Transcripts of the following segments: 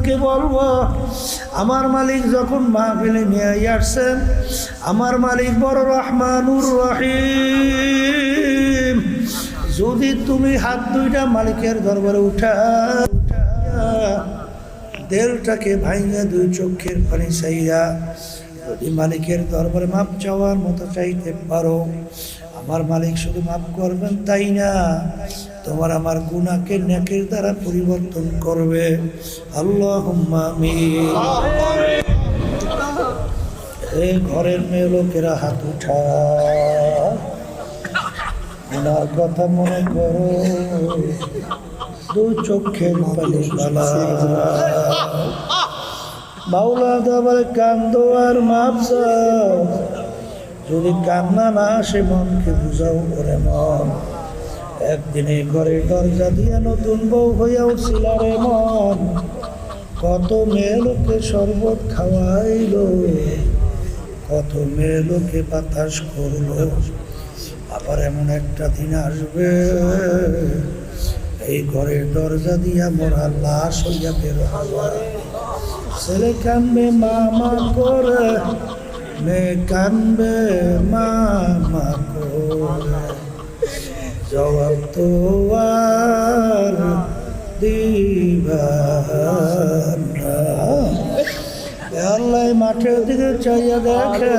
মালিককে বলবো, আমার মালিক যখন মাহফিলে নিয়ে আসছেন, আমার মালিক বড় রহমানুর রহিম, যদি তুমি হাত দুইটা মালিকের দরবারে উঠা দেলটাকে ভাইঙ্গা দুই চোখের পানি চাইয়া যদি মালিকের দরবারে মাপ চাওয়ার মতো চাইতে পারো, আমার মালিক শুধু মাফ করবেন তাই না, তোমার আমার গুনাহকে নেকের দ্বারা পরিবর্তন করবে। আল্লাহুম্মা আমিন। এই ঘরের মেয়ে লোকেরা হাত উঠা, ওনার কথা মনে করো, দুই চোখের পানি বালা বাউলা দাবার কান্দো আর মাপ চাও। যদি কান্না না আসে মনকে বুঝাও ওরে মন, একদিনে ঘরের দরজা দিয়ে নতুন বউ হইয়া উঠছিল রে মন, কত মেয়ে লোকে শরবত খাওয়াইল, কত মেয়ে লোকে বাতাস করলো। আবার এমন একটা দিন আসবে এই ঘরের দরজা দিয়া মোরা লাশ হইয়া বের হবে। ছেলে কানবে মামা করে, মেয়ে কানবে মামা করে, জবাব তো আর দিবা না। আল্লাহ মাঠের দিকে চাইয়া দেখে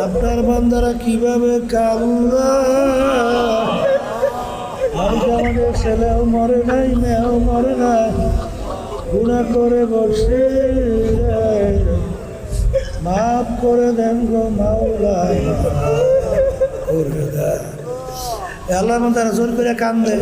আপনার বান্দারা কিভাবে কান্দে। আমাদের ছেলেও মরে নাই, মেয়েও মরে নাই, গুনাহ করে বসে, মাফ করে দেন গো মাওলা, করে দেন। আল্লাহর বান্দারা জোর করে কান্দে।